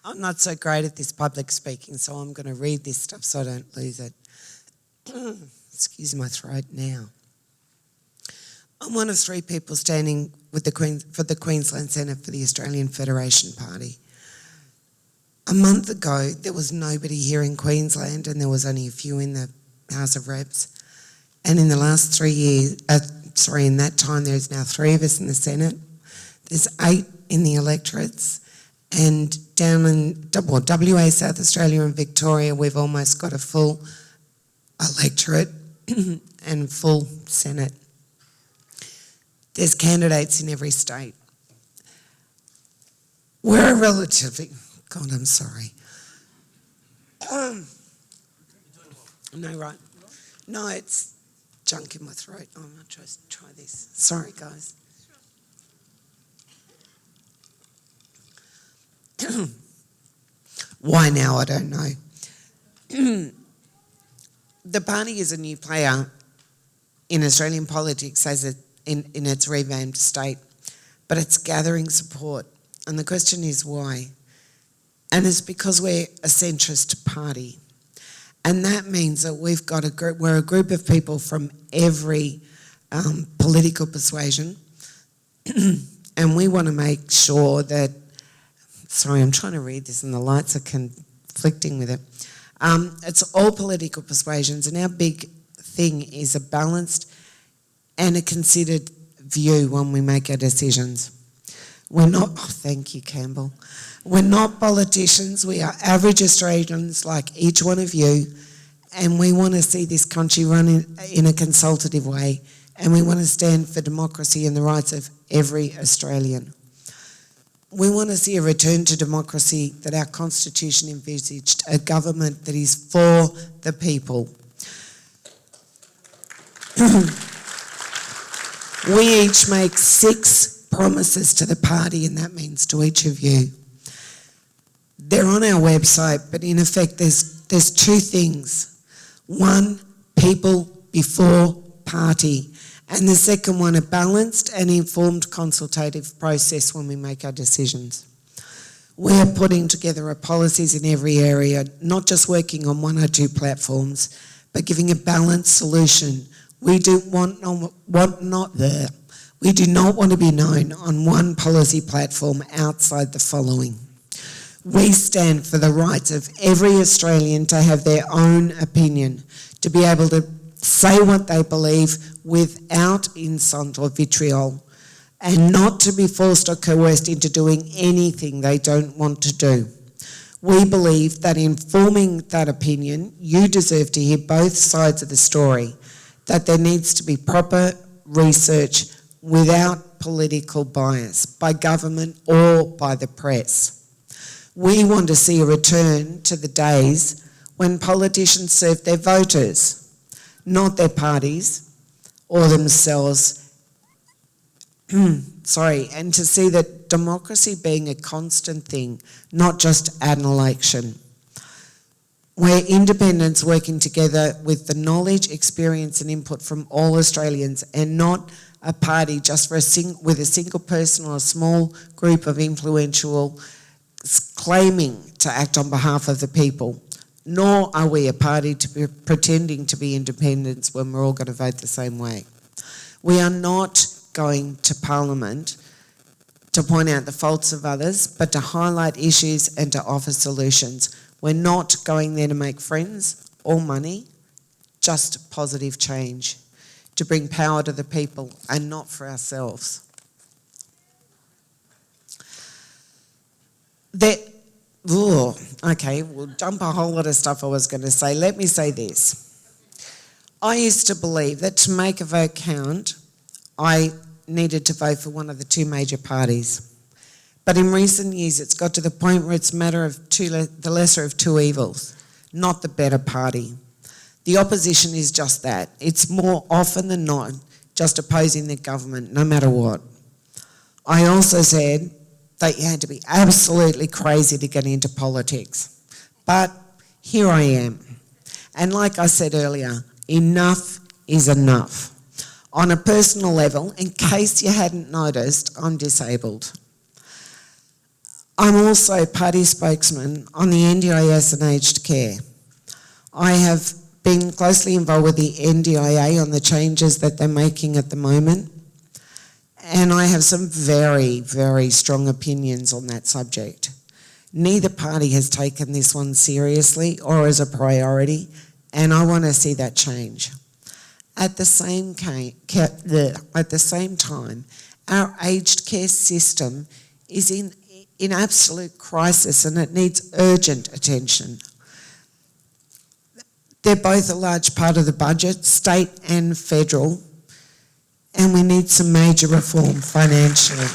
I'm not so great at this public speaking, so I'm going to read this stuff so I don't lose it. Excuse my throat now. I'm one of 3 people standing with for the Queensland Senate for the Australian Federation Party. A month ago, there was nobody here in Queensland and there was only a few in the House of Reps. And in the last 3 years, in that time, there's now 3 of us in the Senate. There's 8 in the electorates. And down in WA, South Australia and Victoria, we've almost got a full electorate and full Senate. There's candidates in every state. We're a relatively... God, I'm sorry. No, right. No, it's junk in my throat. I'm going to try this. Sorry, guys. Why now, I don't know. The party is a new player in Australian politics as in its revamped state, but it's gathering support. And the question is why? And it's because we're a centrist party. And that means that we've got we're a group of people from every political persuasion. And we want to make sure that, sorry, I'm trying to read this and the lights are conflicting with it. It's all political persuasions, and our big thing is a balanced and a considered view when we make our decisions. We're not, thank you, Campbell. We're not politicians. We are average Australians like each one of you, and we want to see this country run in a consultative way, and we want to stand for democracy and the rights of every Australian. We want to see a return to democracy that our Constitution envisaged, a government that is for the people. We each make 6 promises to the party, and that means to each of you. They're on our website, but in effect there's 2 things. 1, people before party. And the second one, a balanced and informed consultative process when we make our decisions. We are putting together our policies in every area, not just working on 1 or 2 platforms, but giving a balanced solution. We do not want to be known on one policy platform outside the following. We stand for the rights of every Australian to have their own opinion, to be able to say what they believe without insult or vitriol, and not to be forced or coerced into doing anything they don't want to do. We believe that in forming that opinion, you deserve to hear both sides of the story, that there needs to be proper research without political bias by government or by the press. We want to see a return to the days when politicians served their voters, not their parties or themselves. And to see that democracy being a constant thing, not just an election. We're independents working together with the knowledge, experience and input from all Australians, and not a party just with a single person or a small group of influential claiming to act on behalf of the people. Nor are we a party to be pretending to be independents when we're all going to vote the same way. We are not going to Parliament to point out the faults of others, but to highlight issues and to offer solutions. We're not going there to make friends or money, just positive change, to bring power to the people and not for ourselves. We'll dump a whole lot of stuff I was going to say. Let me say this. I used to believe that to make a vote count, I needed to vote for one of the 2 major parties. But in recent years, it's got to the point where it's a matter of the lesser of 2 evils, not the better party. The opposition is just that. It's more often than not just opposing the government, no matter what. I also said that you had to be absolutely crazy to get into politics. But here I am. And like I said earlier, enough is enough. On a personal level, in case you hadn't noticed, I'm disabled. I'm also party spokesman on the NDIS and aged care. I have been closely involved with the NDIA on the changes that they're making at the moment, and I have some very, very strong opinions on that subject. Neither party has taken this one seriously or as a priority, and I want to see that change. At the same time, our aged care system is in absolute crisis and it needs urgent attention. They're both a large part of the budget, state and federal, and we need some major reform financially.